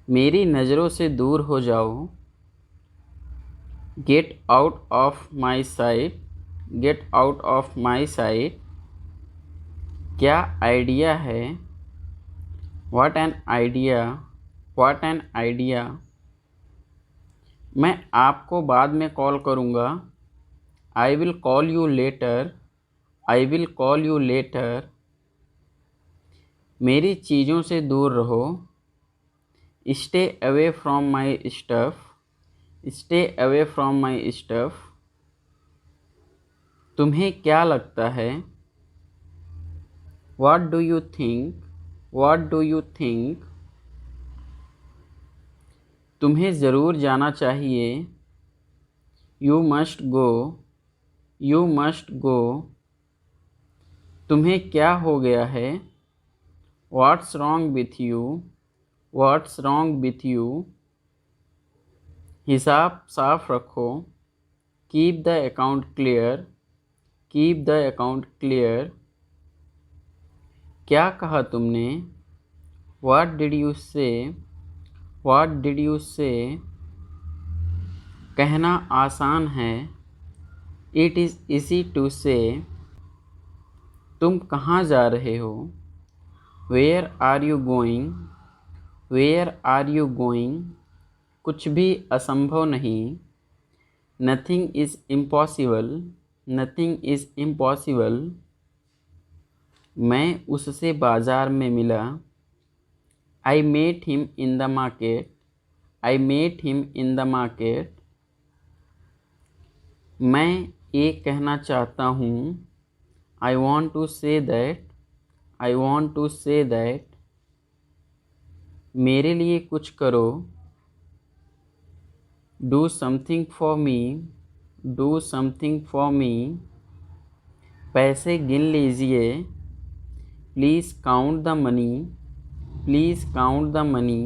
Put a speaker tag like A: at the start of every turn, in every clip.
A: मेरी नज़रों से दूर हो जाओ। Get out of my site. Get out of my site. क्या आइडिया है? What an idea. What an idea. मैं आपको बाद में कॉल करूँगा। I will call you later. I will call you letter. मेरी चीज़ों से दूर रहो। Stay away from my stuff. Stay away from my stuff. तुम्हें क्या लगता है? What do you think. What do you think. तुम्हें ज़रूर जाना चाहिए। You must go. You must गो। तुम्हें क्या हो गया है? What's wrong with you. What's wrong with you. हिसाब साफ रखो। Keep the account clear. Keep the account clear. क्या कहा तुमने? What did you say. What did you से। कहना आसान है। इट इज़ ईजी टू से। तुम कहाँ जा रहे हो? Where are you going. Where are you going. कुछ भी असंभव नहीं। Nothing is impossible. Nothing is impossible. मैं उससे बाज़ार में मिला। I met him in the market. I met him in the market. मैं ये कहना चाहता हूँ। I want to say that. I want to say that. मेरे लिए कुछ करो। Do something for me. Do something for me. पैसे गिन लीजिए। Please count the money. Please count the money.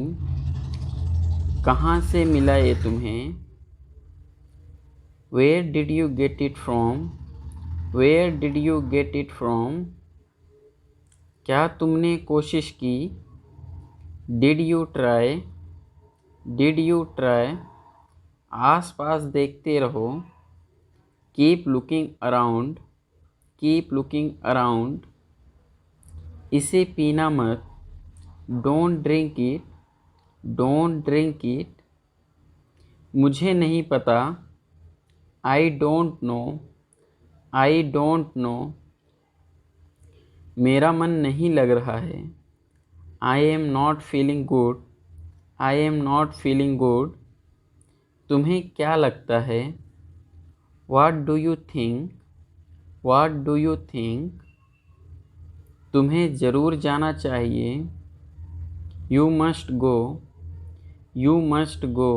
A: कहाँ से मिला ये तुम्हें? Where did you get it from. Where did you get it from. क्या तुमने कोशिश की? Did you try. Did you try. आस पास देखते रहो। Keep looking around. Keep looking around. इसे पीना मत। Don't drink it. Don't drink it. मुझे नहीं पता। I don't know. I don't know. मेरा मन नहीं लग रहा है। I am not feeling good. I am not feeling good. तुम्हें क्या लगता है? What do you think. What do you think. तुम्हें ज़रूर जाना चाहिए। You must go. You must go.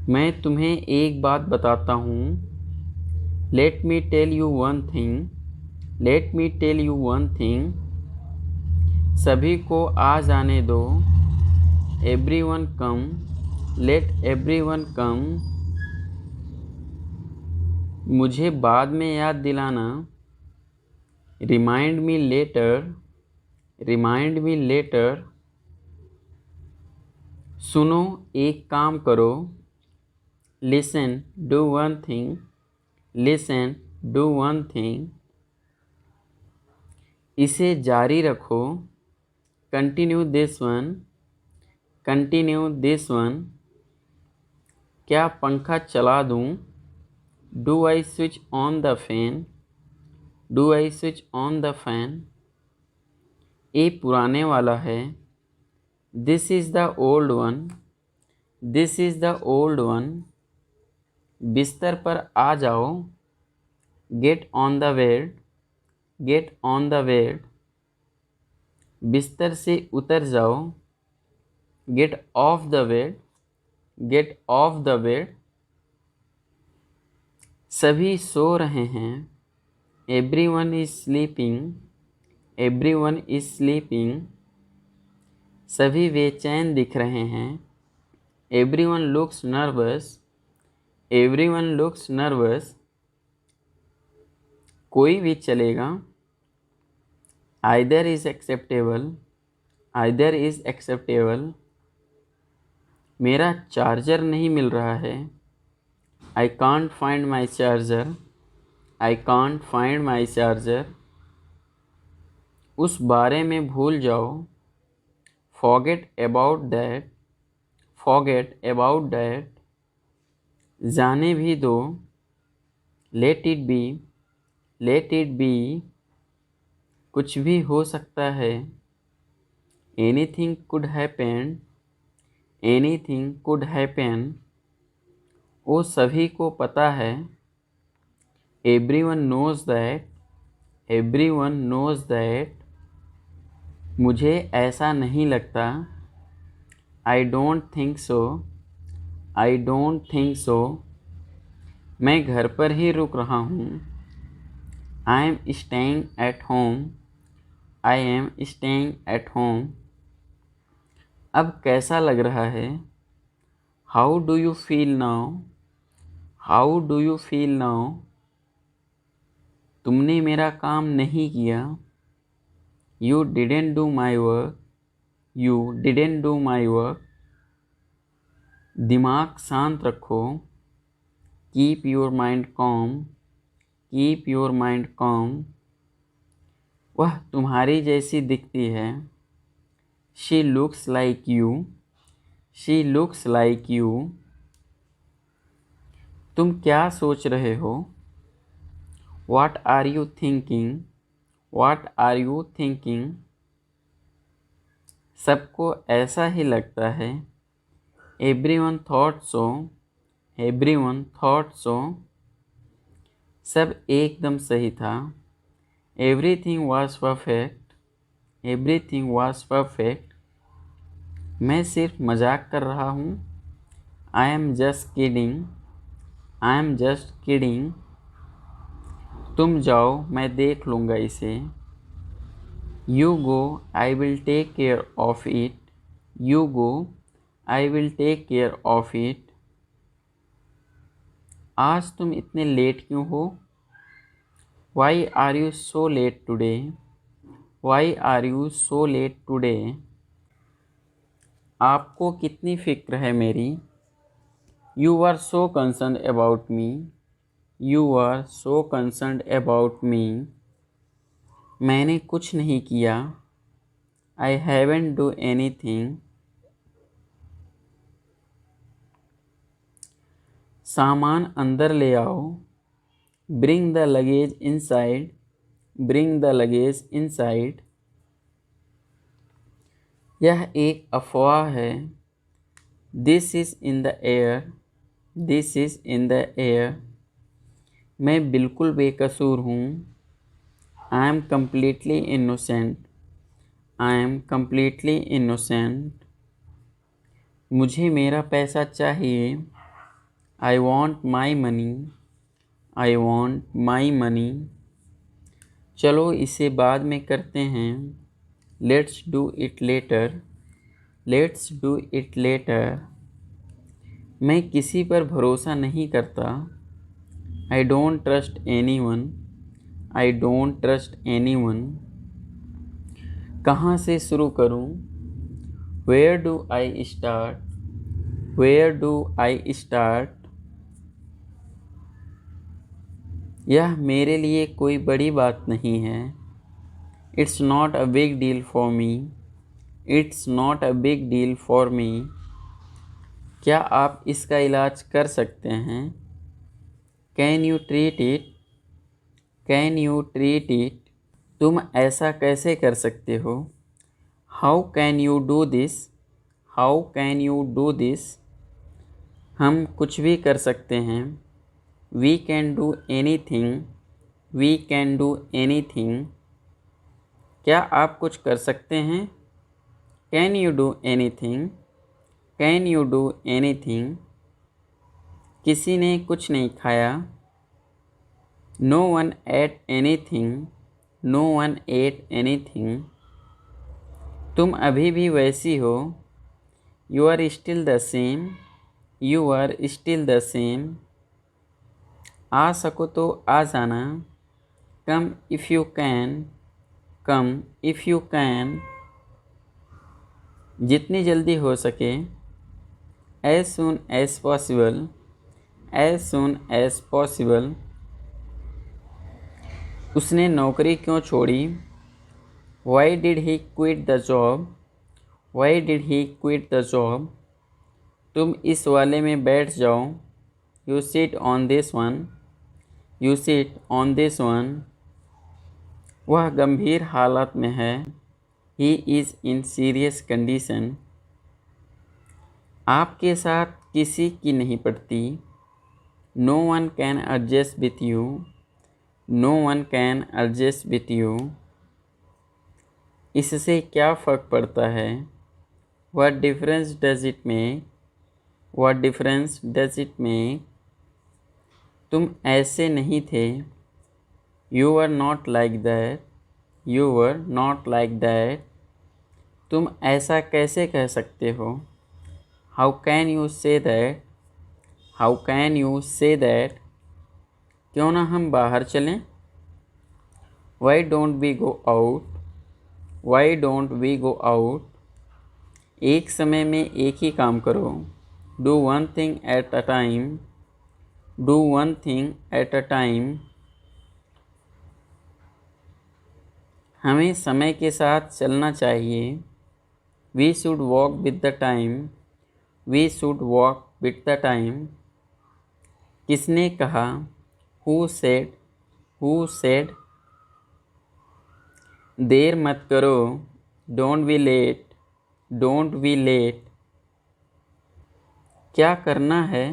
A: मैं तुम्हें एक बात बताता हूँ। Let me tell you one thing. Let me tell you one thing. सभी को आ जाने दो। Everyone come. Let everyone come. मुझे बाद में याद दिलाना। Remind me later. Remind me letter. सुनो, एक काम करो। Listen, do one thing. Listen, do one thing. इसे जारी रखो। Continue this one. Continue this one. क्या पंखा चला दूँ? Do I switch on the fan. Do I switch on the fan. ये पुराने वाला है। This is the old one. This is the old one. बिस्तर पर आ जाओ। Get on the bed. Get on the bed. बिस्तर से उतर जाओ। Get off the bed. Get off the bed. सभी सो रहे हैं। Everyone is sleeping. Everyone is sleeping. सभी बेचैन दिख रहे हैं। Everyone looks nervous. Everyone looks nervous. कोई भी चलेगा। Either is acceptable. Either is acceptable. मेरा चार्जर नहीं मिल रहा है। I can't find my charger. I can't find my charger. उस बारे में भूल जाओ। Forget about that. Forget about that. जाने भी दो। Let it be. Late it be. कुछ भी हो सकता है। Anything could happen. Anything could happen. वो सभी को पता है। Everyone knows that. Everyone knows that. मुझे ऐसा नहीं लगता। I don't think so. I don't think so. मैं घर पर ही रुक रहा हूँ। I am staying at home. I am staying at home. अब कैसा लग रहा है। How do you feel now. How do you feel now. तुमने मेरा काम नहीं किया। You didn't do my work. You didn't do my work. दिमाग शांत रखो। Keep your mind com. Keep your mind com. वह तुम्हारी जैसी दिखती है। She looks like you. She looks like you. तुम क्या सोच रहे हो। What are you thinking? What are you thinking? सबको ऐसा ही लगता है। Everyone thought so. Everyone thought so. सब एकदम सही था। Everything was perfect. Everything was perfect. मैं सिर्फ मजाक कर रहा हूँ। I am just kidding. I am just kidding. तुम जाओ, मैं देख लूँगा इसे। You go, I will take care of it. You go, I will take care of it. आज तुम इतने लेट क्यों हो। Why are you so late today? Why are you so late today? आपको कितनी फिक्र है मेरी। You are so concerned about me. You are so concerned about me. मैंने कुछ नहीं किया। I haven't do anything. सामान अंदर ले आओ। Bring the luggage inside. Bring the luggage inside. यह एक अफवाह है। This is in the air. This is in the air. मैं बिल्कुल बेकसूर हूँ। I am completely innocent. I am completely innocent. मुझे मेरा पैसा चाहिए। I want my money. I want my money. चलो इसे बाद में करते हैं। Let's do it later. Let's do it later. मैं किसी पर भरोसा नहीं करता। I don't trust anyone. I don't trust anyone. कहाँ से शुरू करूँ। Where do I start? Where do I start? यह मेरे लिए कोई बड़ी बात नहीं है। It's not a big deal for me. It's not a big deal for me. क्या आप इसका इलाज कर सकते हैं। Can you treat it? Can you treat it? तुम ऐसा कैसे कर सकते हो। How can you do this? How can you do this? हम कुछ भी कर सकते हैं। We can do anything. We can do anything. क्या आप कुछ कर सकते हैं। Can you do anything? Can you do anything? किसी ने कुछ नहीं खाया। No one ate anything. No one ate anything. तुम अभी भी वैसी हो। You are still the same. You are still the same. आ सको तो आ जाना। Come if you can. Come if you can. जितनी जल्दी हो सके। as soon as possible, as soon as possible। उसने नौकरी क्यों छोड़ी? Why did he quit the job? Why did he quit the job? तुम इस वाले में बैठ जाओ। You sit on this one, you sit on this one। वह गंभीर हालत में है। He is in serious condition। आपके साथ किसी की नहीं पड़ती। No one can adjust with you, no one can adjust with you। इससे क्या फ़र्क पड़ता है? What difference does it make? What difference does it make? तुम ऐसे नहीं थे। You were not like that, you were not like that। तुम ऐसा कैसे कह सकते हो? How can you say that? How can you say that? क्यों ना हम बाहर चलें? Why don't we go out? Why don't we go out? एक समय में एक ही काम करो। Do one thing at a time, do one thing at a time। हमें समय के साथ चलना चाहिए। We should walk with the time, we should walk with the time। किसने कहा? Who said, who said? देर मत करो। Don't be late, don't be late। क्या करना है?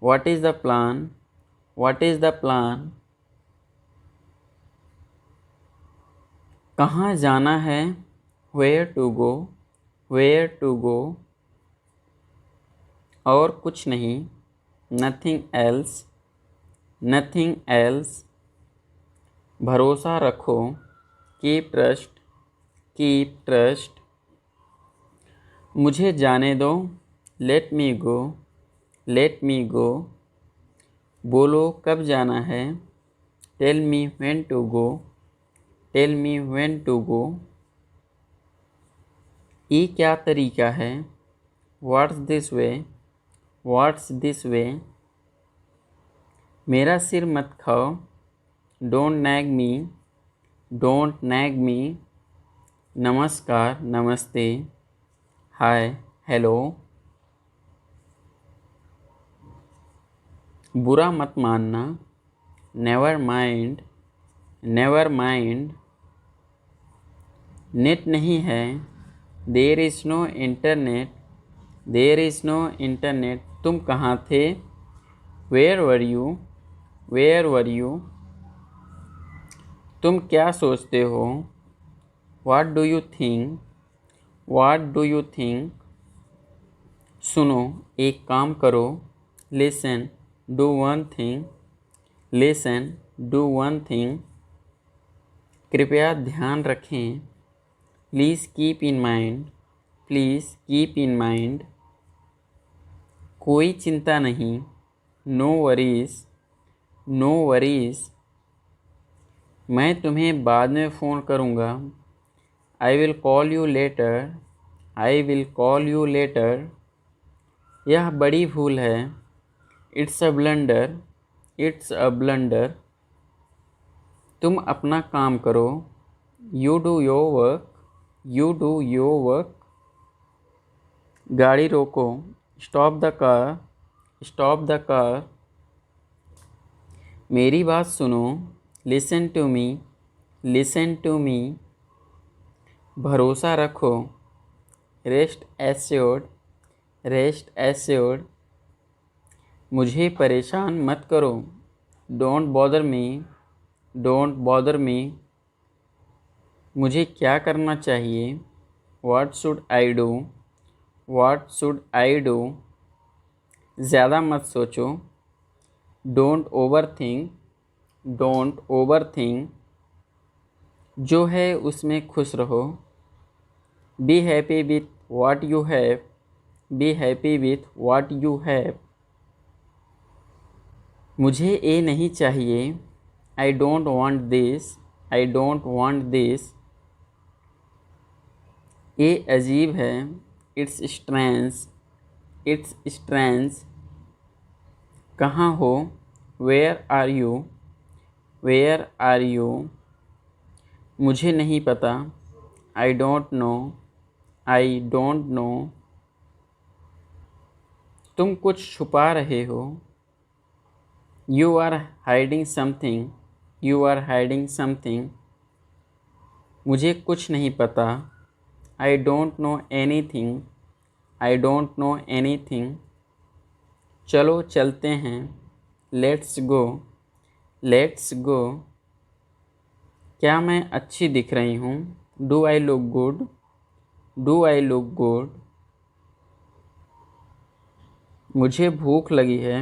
A: What is the plan, what is the plan? कहाँ जाना है? Where to go, where to go? और कुछ नहीं। Nothing else, nothing else। भरोसा रखो। Keep trust, keep trust। मुझे जाने दो। Let me go, let me go। बोलो कब जाना है? Tell me when to go, tell me when to go। ये क्या तरीका है? What's this way, what's this way? मेरा सिर मत खाओ। Don't nag me, don't nag me। नमस्कार, नमस्ते। Hi, hello. बुरा मत मानना। Never mind, never mind. Net नहीं है। There is no internet, there is no internet. तुम कहाँ थे? Where were you, where were you. तुम क्या सोचते हो? What do you think, what do you think. सुनो, एक काम करो। Listen, do one thing, listen, do one thing. कृपया ध्यान रखें। Please keep in mind, please keep in mind. कोई चिंता नहीं। No worries, no worries. मैं तुम्हें बाद में फ़ोन करूँगा। I will call you later, I will call you later. यह बड़ी भूल है। It's a blunder, it's a blunder. तुम अपना काम करो। You do your work, you do your work. गाड़ी रोको। Stop the car, stop the car. मेरी बात सुनो। Listen to me, listen to me. भरोसा रखो। Rest assured, rest assured. मुझे परेशान मत करो। Don't bother me, don't bother me. मुझे क्या करना चाहिए? What should I do, what should I do. ज़्यादा मत सोचो। Don't over think, don't over think. जो है उसमें खुश रहो। Be happy with what you have, be happy with what you have. मुझे ये नहीं चाहिए। I don't want this, I don't want this. ये अजीब है। It's strange, it's strange. कहाँ हो? Where are you? Where are you? मुझे नहीं पता। I don't know. I don't know. तुम कुछ छुपा रहे हो। You are hiding something. You are hiding something. मुझे कुछ नहीं पता। I don't know anything. I don't know anything. चलो चलते हैं। Let's go. Let's go. क्या मैं अच्छी दिख रही हूँ? Do I look good? Do I look good? मुझे भूख लगी है।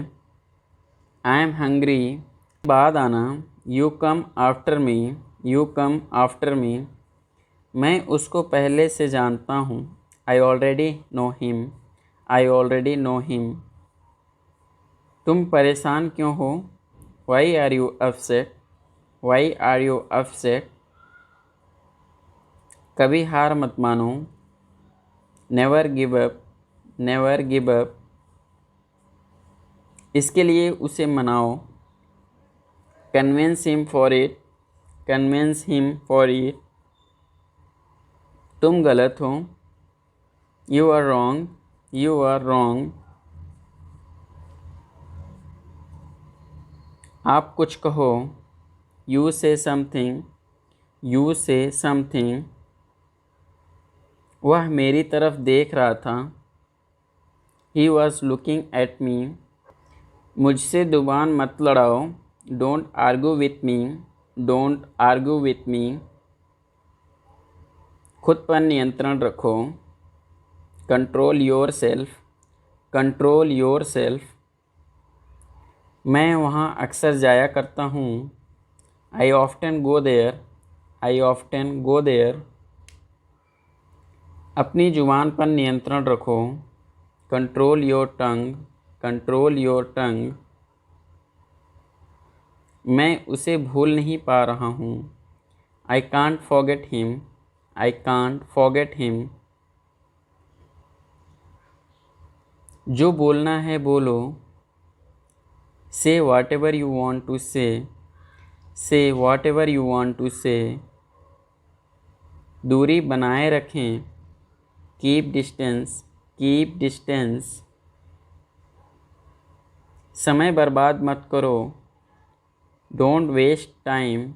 A: I am hungry. बाद आना। You come after me. You come after me. मैं उसको पहले से जानता हूँ। I already know him. I already know him. तुम परेशान क्यों हो? Why are you upset? Why are you upset? कभी हार मत मानो। Never give up. Never give up. इसके लिए उसे मनाओ। Convince him for it. Convince him for it. तुम गलत हो। You are wrong. You are wrong. आप कुछ कहो। यू से समथिंग। यू से समथिंग। वह मेरी तरफ देख रहा था। He was looking at me. मुझसे जुबान मत लड़ाओ। Don't argue with me. Don't argue with me. खुद पर नियंत्रण रखो। Control yourself. Control yourself. मैं वहाँ अक्सर जाया करता हूँ। I often go there. I often go there. अपनी जुबान पर नियंत्रण रखो। Control your tongue. Control your tongue. मैं उसे भूल नहीं पा रहा हूँ। I can't forget him. I can't forget him. जो बोलना है बोलो। Say whatever you want to say. Say whatever you want to say. दूरी बनाए रखें। Keep distance. Keep distance. समय बर्बाद मत करो। Don't waste time.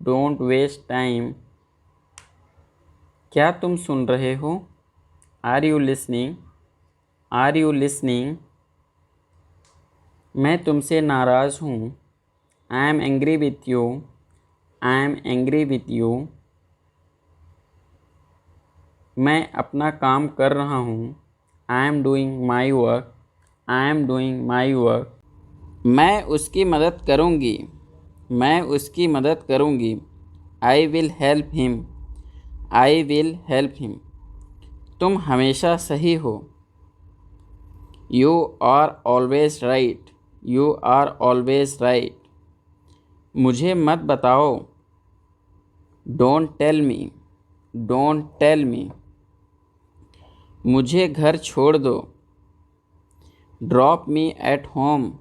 A: Don't waste time. क्या तुम सुन रहे हो? Are you listening? Are you listening? मैं तुमसे नाराज़ हूँ। I am angry with you. I am angry with you. मैं अपना काम कर रहा हूँ। I am doing my work. I am doing my work. मैं उसकी मदद करूँगी। मैं उसकी मदद करूँगी। I will help him. I will help him. तुम हमेशा सही हो। You are always right. You are always right. मुझे मत बताओ। Don't tell me. Don't tell me. मुझे घर छोड़ दो। Drop me at home.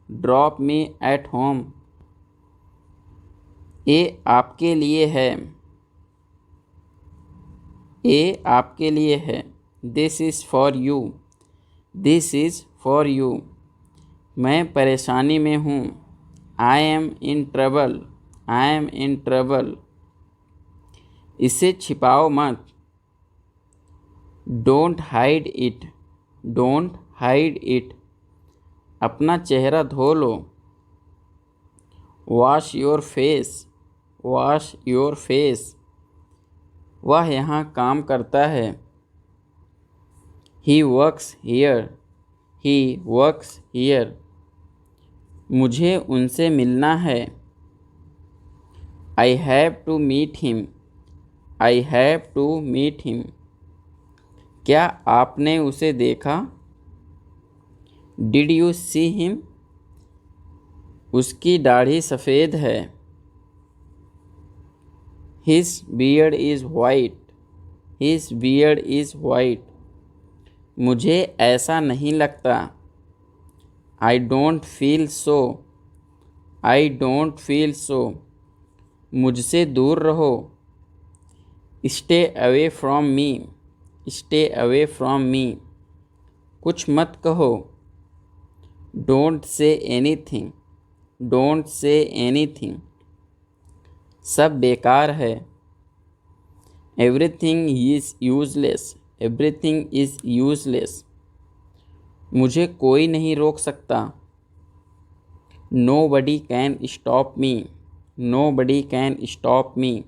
A: Drop me at home. ये आपके लिए है। ये आपके लिए है। This is for you. This is for you. मैं परेशानी में हूँ। I am in trouble. I am in trouble. इसे छिपाओ मत। Don't hide it. Don't hide it. अपना चेहरा धो लो। Wash your face. Wash your face. वह यहाँ काम करता है। He works here. He works here. मुझे उनसे मिलना है। I have to meet him. I have to meet him. क्या आपने उसे देखा? Did you see him? उसकी दाढ़ी सफ़ेद है। His beard is white. His beard is white. मुझे ऐसा नहीं लगता। I don't feel so. I don't feel so. मुझसे दूर रहो। Stay away from me. Stay away from me. कुछ मत कहो। Don't say anything. Don't say anything. सब बेकार है। Everything is useless. Everything is useless. मुझे कोई नहीं रोक सकता। Nobody can stop me. Nobody can stop me.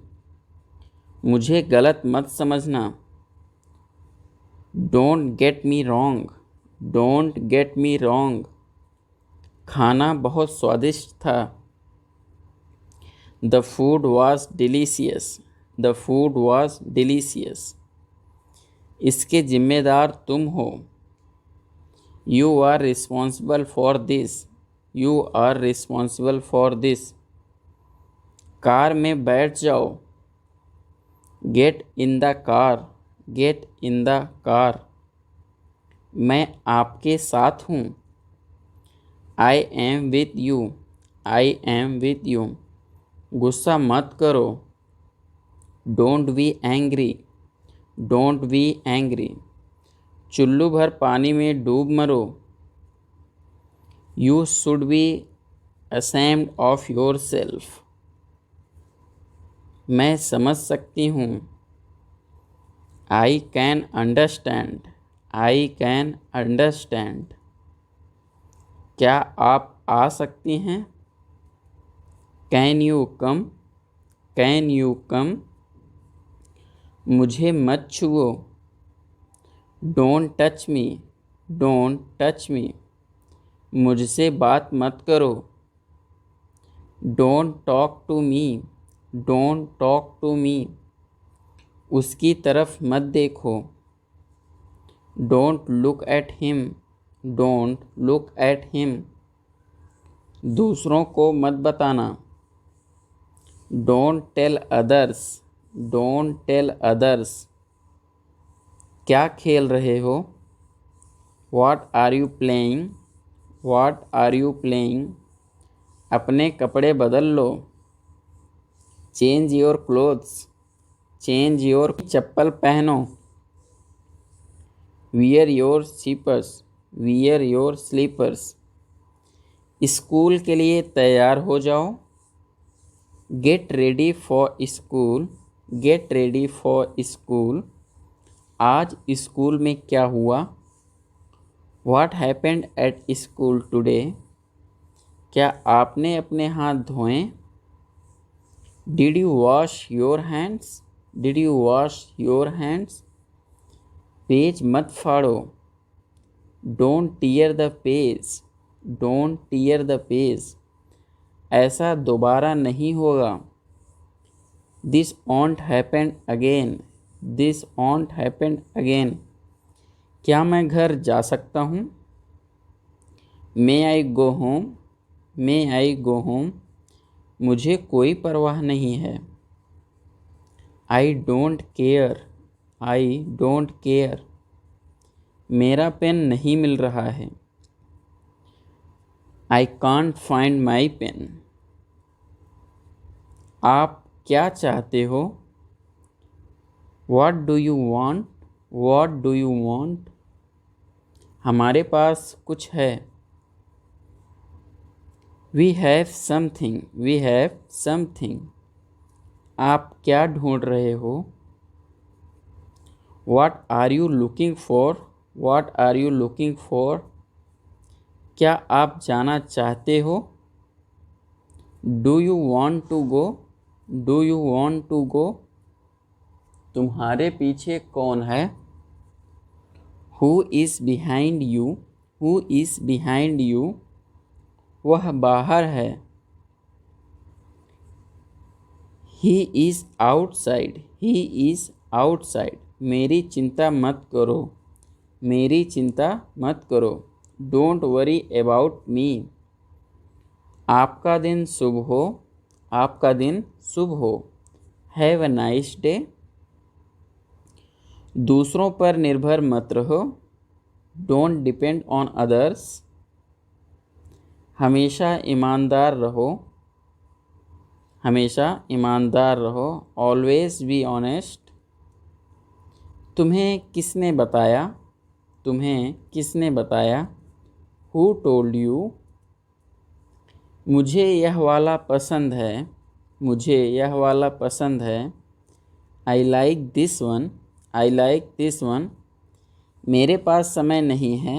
A: मुझे गलत मत समझना। Don't get me wrong. Don't get me wrong. खाना बहुत स्वादिष्ट था। The food was delicious. The food was delicious. इसके जिम्मेदार तुम हो। You are responsible for this. You are responsible for this. Car में बैठ जाओ। Get in the car. Get in the car. मैं आपके साथ हूँ। I am with you. I am with you. गुस्सा मत करो। Don't be angry. Don't be angry. चुल्लू भर पानी में डूब मरो। You should be ashamed of your self. मैं समझ सकती हूँ। I can understand. I can understand. क्या आप आ सकती हैं? Can you come. Can you come. मुझे मत छुओ। Don't touch me. Don't touch me. मुझसे बात मत करो। Don't talk to me. Don't talk to me. उसकी तरफ मत देखो। Don't look at him. Don't look at him. दूसरों को मत बताना। Don't tell others. Don't tell others. क्या खेल रहे हो? What are you playing? What are you playing? अपने कपड़े बदल लो। Change your clothes. Change your. चप्पल पहनो। Wear your slippers. Wear your slippers. School के लिए तैयार हो जाओ। Get ready for school. Get ready for school. आज स्कूल में क्या हुआ? What happened at school today? क्या आपने अपने हाथ धोए? Did you wash your hands? Did you wash your hands? Page मत फाड़ो। Don't tear the page. Don't tear the page. ऐसा दोबारा नहीं होगा। This won't happen again. This won't happen again. क्या मैं घर जा सकता हूँ? May I go home. May I go home. मुझे कोई परवाह नहीं है। I don't care. I don't care. मेरा पेन नहीं मिल रहा है। I can't find my pen. आप क्या चाहते हो? What do you want? What do you want? हमारे पास कुछ है। We have something. We have something. आप क्या ढूंढ रहे हो? What are you looking for? What are you looking for? क्या आप जाना चाहते हो? Do you want to go? Do you want to go? तुम्हारे पीछे कौन है? Who is behind you? Who is behind you? वह बाहर है। He is outside. He is outside. मेरी चिंता मत करो। मेरी चिंता मत करो। Don't worry about me. आपका दिन शुभ हो। आपका दिन शुभ हो। Have a nice day. दूसरों पर निर्भर मत रहो। डोंट डिपेंड ऑन अदर्स, हमेशा ईमानदार रहो, हमेशा ईमानदार रहो, ऑलवेज बी ऑनेस्ट। तुम्हें किसने बताया, तुम्हें किसने बताया, हु टोल्ड यू। मुझे यह वाला पसंद है, मुझे यह वाला पसंद है, I like this one, I like this one. मेरे पास समय नहीं है,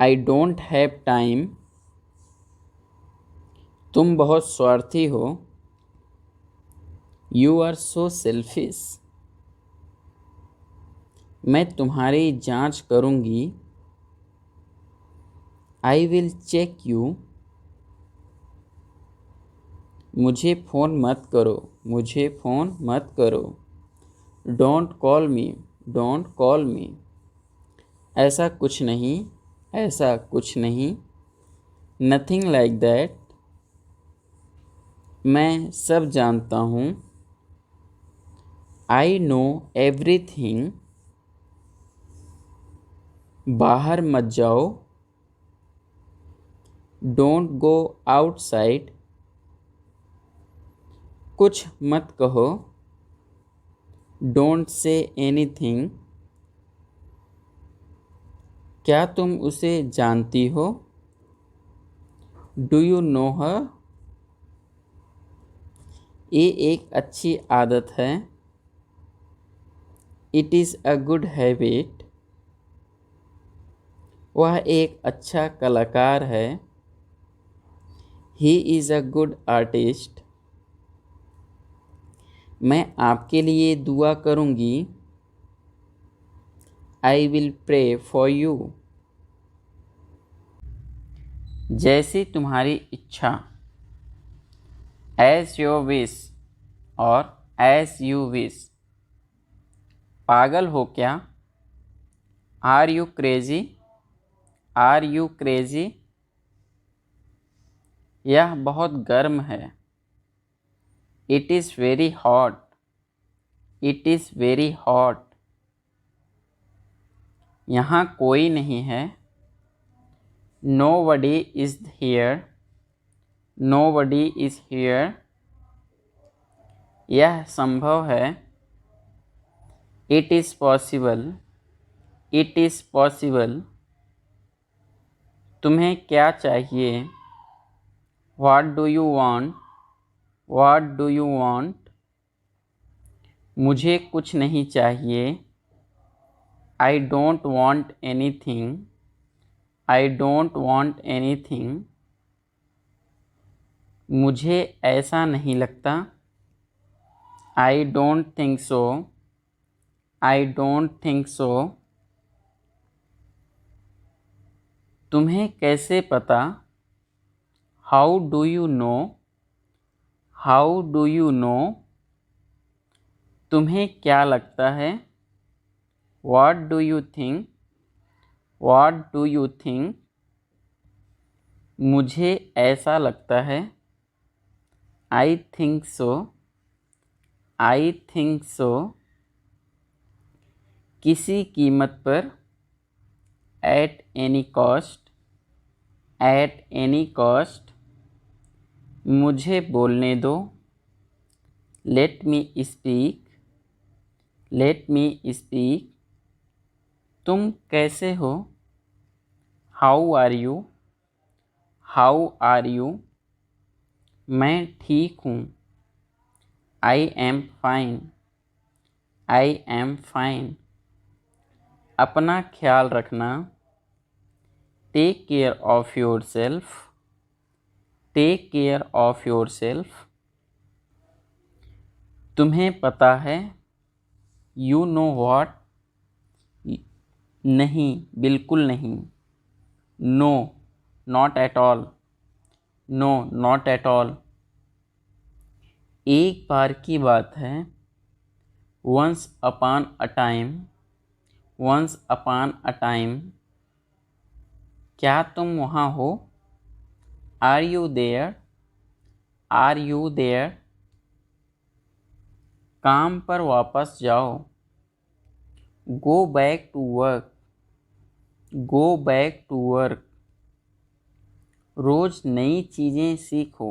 A: आई डोंट हैव टाइम। तुम बहुत स्वार्थी हो, यू आर सो सेल्फिश। मैं तुम्हारी जांच करूंगी, आई विल चेक यू। मुझे फ़ोन मत करो, मुझे फ़ोन मत करो, don't call me, don't call मी। ऐसा कुछ नहीं, ऐसा कुछ नहीं, नथिंग लाइक दैट। मैं सब जानता हूँ, आई नो एवरीथिंग। बाहर मत जाओ, डोंट गो आउटसाइड। कुछ मत कहो, डोंट से एनीथिंग। क्या तुम उसे जानती हो, डू यू नो हर। ये एक अच्छी आदत है, it is a good habit. वह एक अच्छा कलाकार है, he is a good artist. मैं आपके लिए दुआ करूँगी, I will pray for you. जैसी तुम्हारी इच्छा, एज योर विश और एज यू विश। पागल हो क्या, are you crazy, are you crazy. यह बहुत गर्म है, it is very hot, it is very hot. यहाँ कोई नहीं है, nobody is here, nobody is here। यह संभव है, it is possible, it is possible। तुम्हें क्या चाहिए, what do you want, what do you want। मुझे कुछ नहीं चाहिए, I don't want anything, I don't want anything। मुझे ऐसा नहीं लगता, I don't think so, I don't think so। तुम्हें कैसे पता, how do you know, how do you know। तुम्हें क्या लगता है, what do you think, what do you think। मुझे ऐसा लगता है, I think so, I think so। किसी कीमत पर, at any cost, at any cost। मुझे बोलने दो, let me speak, let me speak। तुम कैसे हो, how are you, how are you। मैं ठीक हूँ, I am fine, I am fine। अपना ख्याल रखना, take care of yourself, take care of yourself. तुम्हें पता है, यू नो व्हाट। नहीं, बिल्कुल नहीं, no, not at all, no, not at all. एक बार की बात है, once upon a time, once upon a time. क्या तुम वहाँ हो, are you there, are you there. काम पर वापस जाओ, go back to work, go back to work, रोज नई चीज़ें सीखो।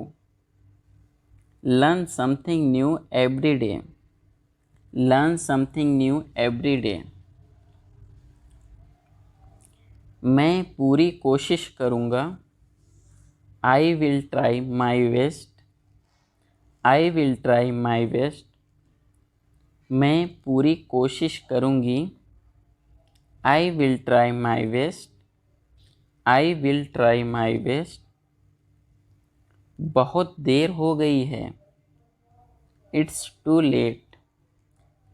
A: Learn something new every day, learn something new every day. मैं पूरी कोशिश करूँगा। I will try my best, I will try my best. मैं पूरी कोशिश करूँगी। I will try my best, I will try my best. बहुत देर हो गई है। It's too late,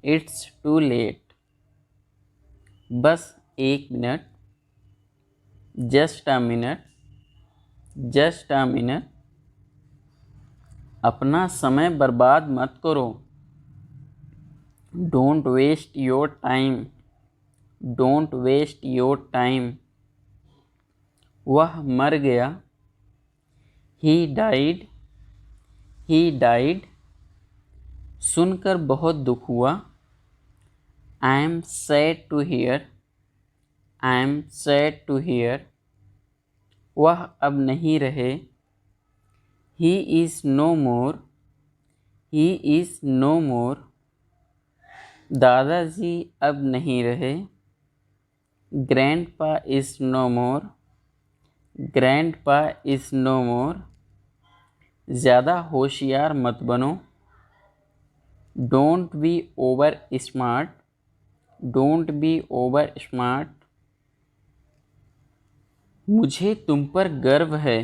A: it's too late. बस एक minute. Just a minute, just a minute. अपना समय बर्बाद मत करो। Don't waste your time, don't waste your time. वह मर गया। He died, he died. सुनकर बहुत दुख हुआ। I am sad to hear, I am sad to hear. वह अब नहीं रहे। He is no more, he is no more. दादाजी अब नहीं रहे। Grandpa is no more, grandpa is no more. ज़्यादा होशियार मत बनो। Don't be over smart, don't be over smart. मुझे तुम पर गर्व है।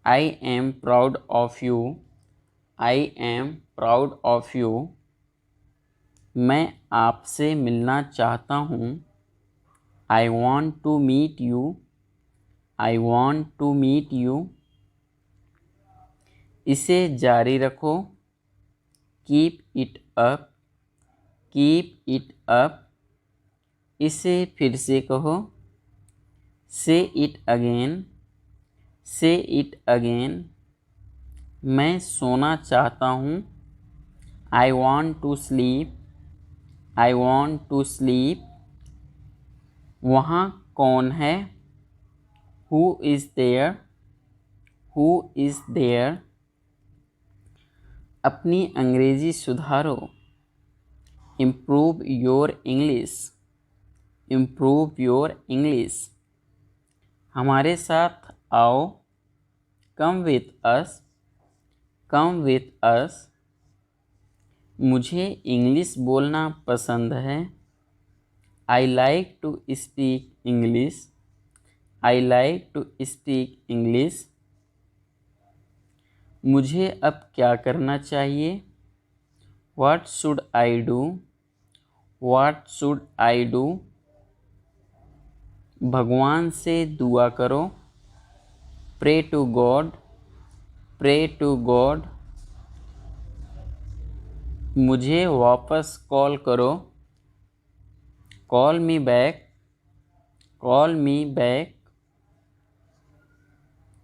A: I am proud of you, I am proud of you. मैं आपसे मिलना चाहता हूँ। I want to meet you, I want to meet you. इसे जारी रखो। Keep it up, keep it up. इसे फिर से कहो। Say it again, say it again. मैं सोना चाहता हूँ। I want to sleep, I want to sleep. वहाँ कौन है? Who is there, who is there. अपनी अंग्रेज़ी सुधारो। Improve your English, improve your English. हमारे साथ आओ। कम with us, come with us. मुझे इंग्लिश बोलना पसंद है। I like to speak English, I like to speak English. मुझे अब क्या करना चाहिए? What should I do, what should I do. भगवान से दुआ करो। Pray to God, pray to God. मुझे वापस कॉल करो। Call me back, call me back.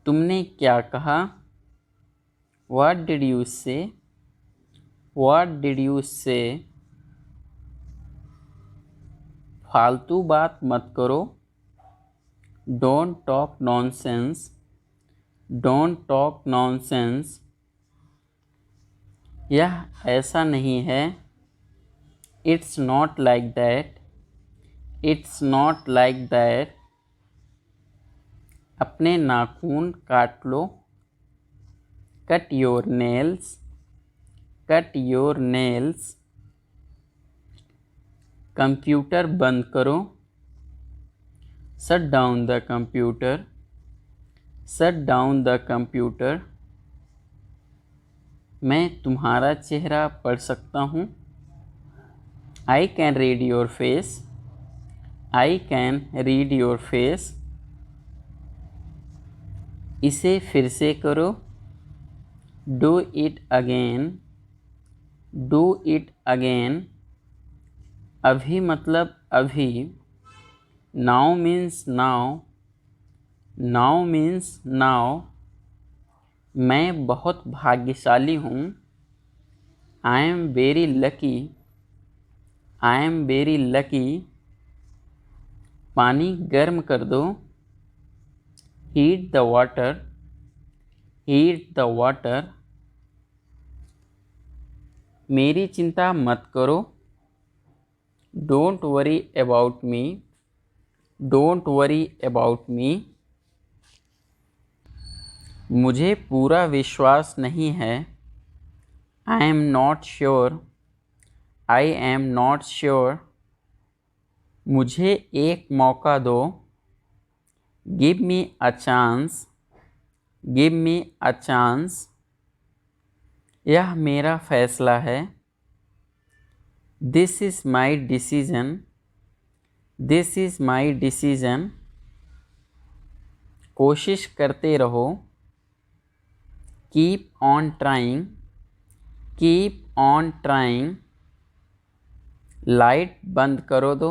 A: तुमने क्या कहा? What did you say, what did you say. फालतू बात मत करो। Don't talk nonsense, don't talk nonsense. यह ऐसा नहीं है। It's not like that, it's not like that. अपने नाखून काट लो। Cut your nails, cut your nails. Computer बंद करो। Shut down the computer, shut down the computer. मैं तुम्हारा चेहरा पढ़ सकता हूँ। I can read your face, I can read your face. इसे फिर से करो। Do it again, do it again. अभी मतलब अभी। Now means now, now means now. मैं बहुत भाग्यशाली हूँ। I am very lucky, I am very lucky. पानी गर्म कर दो, heat the water, heat the water. मेरी चिंता मत करो, don't worry about me, don't worry about मी। मुझे पूरा विश्वास नहीं है, I am not sure, I am not sure. मुझे एक मौका दो, give me a chance, give me a chance. यह मेरा फैसला है, this is my decision, this is my decision. कोशिश करते रहो, keep on trying, keep on trying. Light बंद करो दो,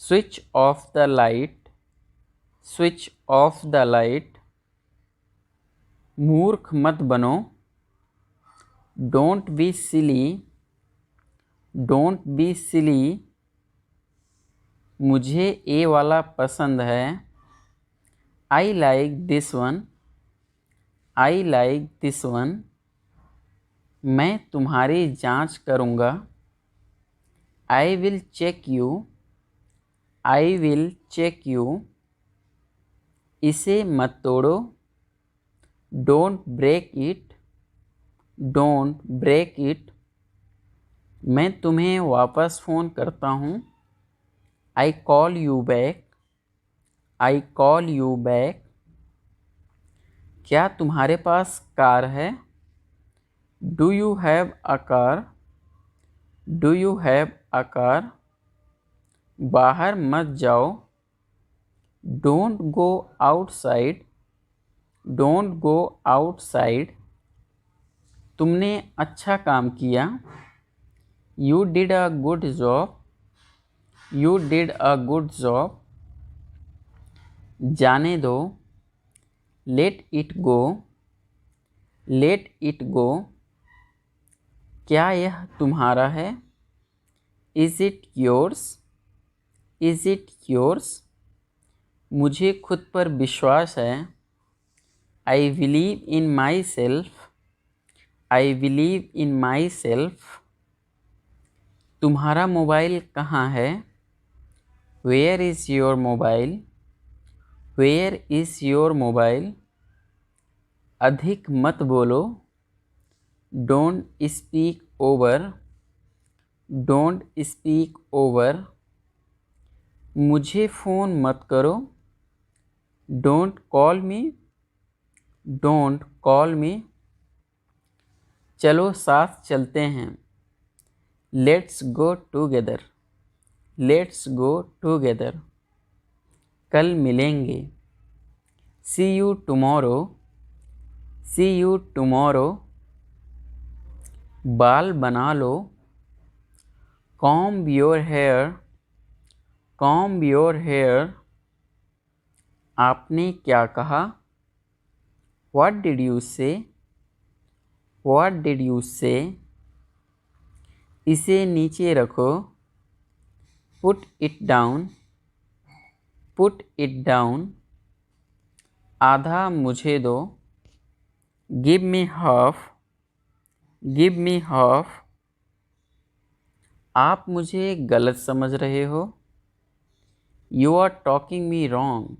A: switch off the light, switch off the light. मूर्ख मत बनो, don't be silly, don't be silly. मुझे ये वाला पसंद है, I like this one, I like this one. मैं तुम्हारी जांच करूँगा, I will check you, I will check you. इसे मत तोड़ो, don't break it, don't break it. मैं तुम्हें वापस फ़ोन करता हूँ, I call you back, I call you back. क्या तुम्हारे पास कार है, do you have a car, do you have a car. बाहर मत जाओ, don't go outside, don't go outside. तुमने अच्छा काम किया, you did a good job, you did a good job. जाने दो, let it go, let it go. क्या यह तुम्हारा है, is it yours, is it yours. मुझे खुद पर विश्वास है, I believe in myself, I believe in myself. तुम्हारा मोबाइल कहाँ है, where is your mobile, where is your mobile. अधिक मत बोलो, don't speak over, don't speak over. मुझे फ़ोन मत करो, don't call me, don't call me. चलो साथ चलते हैं, let's go together, let's go together. कल मिलेंगे, see you tomorrow, see you tomorrow. बाल बना लो, comb your hair, comb your hair. आपने क्या कहा, what did you say, what did you say. इसे नीचे रखो, put it down, put it down. आधा मुझे दो, give me half, give me half. आप मुझे गलत समझ रहे हो, you are talking me wrong,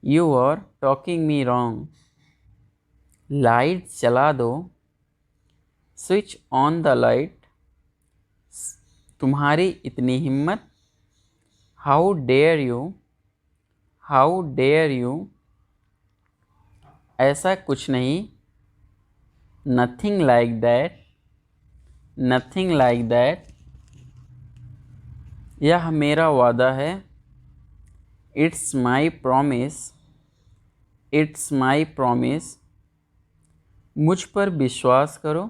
A: you are talking me wrong. Light जला दो, स्विच ऑन द लाइट। तुम्हारी इतनी हिम्मत, how dare you, how dare you. ऐसा कुछ नहीं, nothing like that, nothing like that. यह मेरा वादा है, it's my promise, it's my promise. मुझ पर विश्वास करो,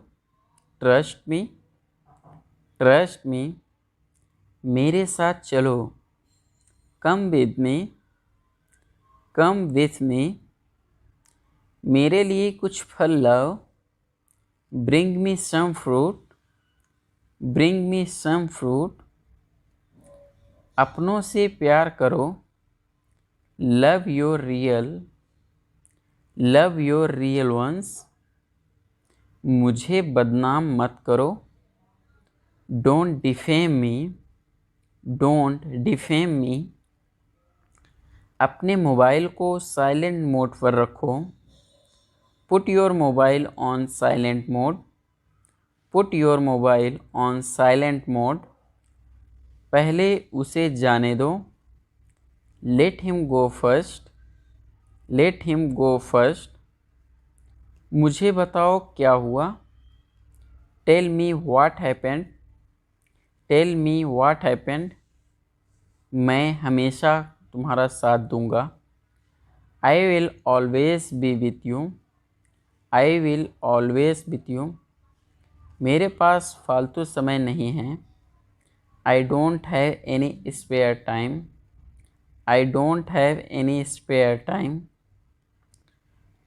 A: ट्रस्ट मी, ट्रस्ट मी। मेरे साथ चलो, come with me, come with me. मेरे लिए कुछ फल लाओ, bring me some fruit, bring me some fruit. अपनों से प्यार करो, लव योर रियल वंस। मुझे बदनाम मत करो, डोंट डिफेम मी। अपने मोबाइल को साइलेंट मोड पर रखो, put your mobile on silent mode. Put your mobile on silent mode. पहले उसे जाने दो, लेट हिम गो फर्स्ट। मुझे बताओ क्या हुआ, टेल मी व्हाट हैपेंड। मैं हमेशा तुम्हारा साथ दूंगा, I will always be with you. मेरे पास फालतू समय नहीं है, I don't have any spare time.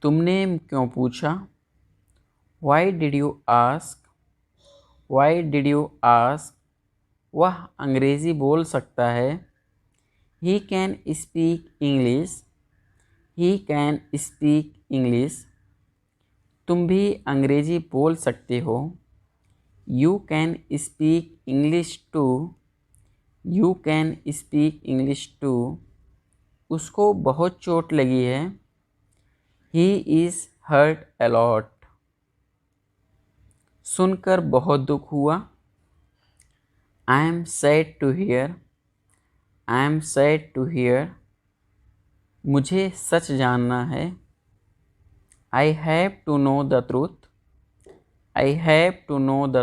A: तुमने क्यों पूछा, वाई डिड यू आस्क। वह अंग्रेज़ी बोल सकता है, ही कैन स्पीक इंग्लिश। तुम भी अंग्रेज़ी बोल सकते हो, you can speak English too. उसको बहुत चोट लगी है, he is hurt a lot. सुनकर बहुत दुख हुआ, I am sad to hear. मुझे सच जानना है, I have to know the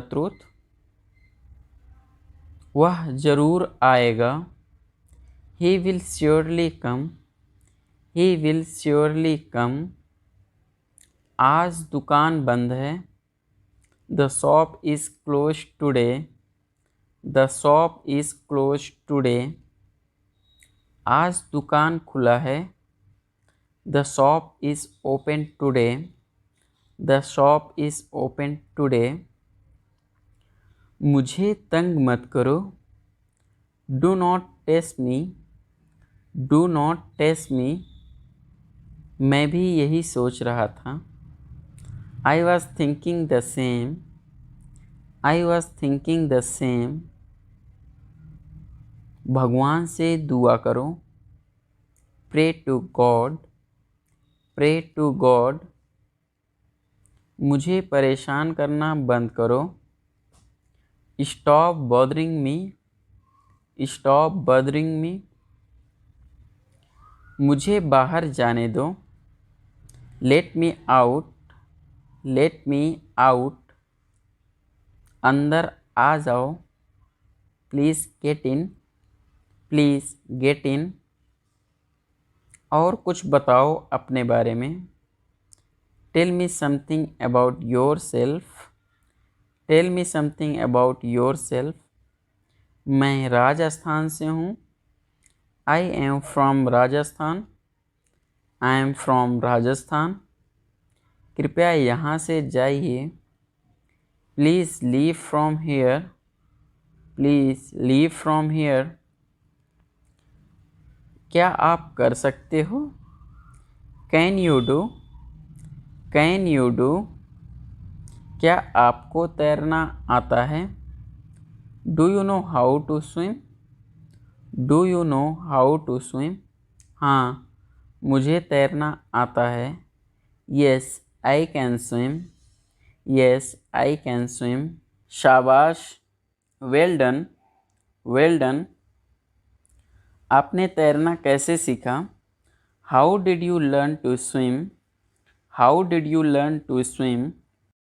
A: truth. वह ज़रूर आएगा, ही विल श्योरली कम। आज दुकान बंद है, the shop is close today. आज दुकान खुला है, the shop is open today. मुझे तंग मत करो, डू नॉट टेस्ट मी। मैं भी यही सोच रहा था, I was thinking the same. भगवान से दुआ करो, प्रे टू गॉड। मुझे परेशान करना बंद करो, स्टॉप बॉदरिंग मी। मुझे बाहर जाने दो, लेट मी आउट। अंदर आ जाओ, प्लीज़ गेट इन। और कुछ बताओ अपने बारे में, tell me something about yourself. मैं राजस्थान से हूँ, आई एम फ्रॉम राजस्थान। कृपया यहाँ से जाइए, प्लीज़ लीव फ्रॉम हियर। क्या आप कर सकते हो, कैन यू डू। क्या आपको तैरना आता है, do you know how to swim. हाँ, मुझे तैरना आता है, यस आई कैन स्विम। शाबाश, वेल डन। आपने तैरना कैसे सीखा, how did you learn to swim.